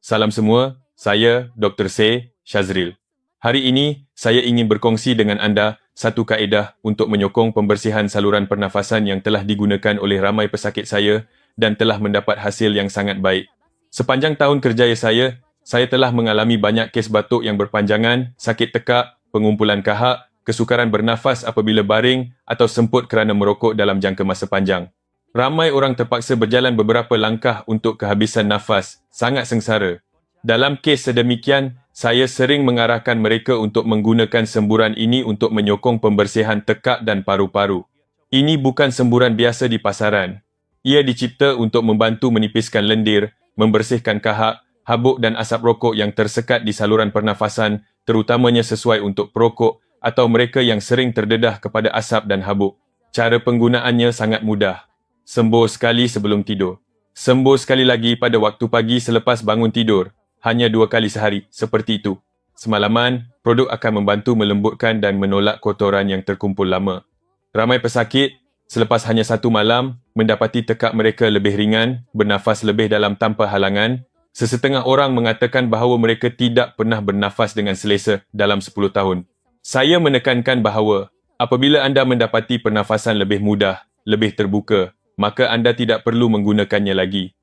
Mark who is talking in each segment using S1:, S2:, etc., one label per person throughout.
S1: Salam semua, saya Dr. Seh Shazril. Hari ini, saya ingin berkongsi dengan anda satu kaedah untuk menyokong pembersihan saluran pernafasan yang telah digunakan oleh ramai pesakit saya dan telah mendapat hasil yang sangat baik. Sepanjang tahun kerjaya saya telah mengalami banyak kes batuk yang berpanjangan, sakit tekak, pengumpulan kahak, kesukaran bernafas apabila baring atau semput kerana merokok dalam jangka masa panjang. Ramai orang terpaksa berjalan beberapa langkah untuk kehabisan nafas, sangat sengsara. Dalam kes sedemikian, saya sering mengarahkan mereka untuk menggunakan semburan ini untuk menyokong pembersihan tekak dan paru-paru. Ini bukan semburan biasa di pasaran. Ia dicipta untuk membantu menipiskan lendir, membersihkan kahak, habuk dan asap rokok yang tersekat di saluran pernafasan, terutamanya sesuai untuk perokok atau mereka yang sering terdedah kepada asap dan habuk. Cara penggunaannya sangat mudah. Sembur sekali sebelum tidur. Sembur sekali lagi pada waktu pagi selepas bangun tidur. Hanya 2 kali sehari, seperti itu. Semalaman, produk akan membantu melembutkan dan menolak kotoran yang terkumpul lama. Ramai pesakit, selepas hanya 1 malam, mendapati tekak mereka lebih ringan, bernafas lebih dalam tanpa halangan. Sesetengah orang mengatakan bahawa mereka tidak pernah bernafas dengan selesa dalam 10 tahun. Saya menekankan bahawa, apabila anda mendapati pernafasan lebih mudah, lebih terbuka, maka anda tidak perlu menggunakannya lagi.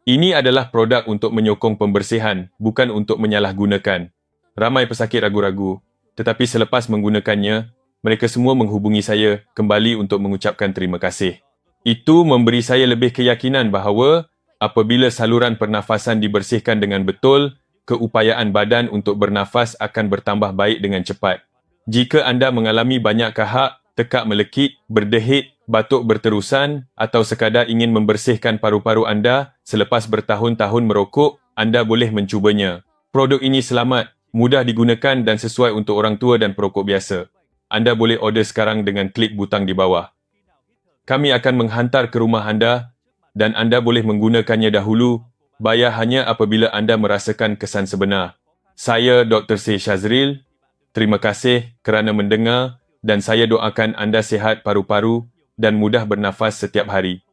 S1: Ini adalah produk untuk menyokong pembersihan, bukan untuk menyalahgunakan. Ramai pesakit ragu-ragu, tetapi selepas menggunakannya, mereka semua menghubungi saya kembali untuk mengucapkan terima kasih. Itu memberi saya lebih keyakinan bahawa apabila saluran pernafasan dibersihkan dengan betul, keupayaan badan untuk bernafas akan bertambah baik dengan cepat. Jika anda mengalami banyak kahak, tekak melekit, berdehit, batuk berterusan atau sekadar ingin membersihkan paru-paru anda selepas bertahun-tahun merokok, anda boleh mencubanya. Produk ini selamat, mudah digunakan dan sesuai untuk orang tua dan perokok biasa. Anda boleh order sekarang dengan klik butang di bawah. Kami akan menghantar ke rumah anda dan anda boleh menggunakannya dahulu, bayar hanya apabila anda merasakan kesan sebenar. Saya Dr. Seh Shazril. Terima kasih kerana mendengar dan saya doakan anda sihat paru-paru dan mudah bernafas setiap hari.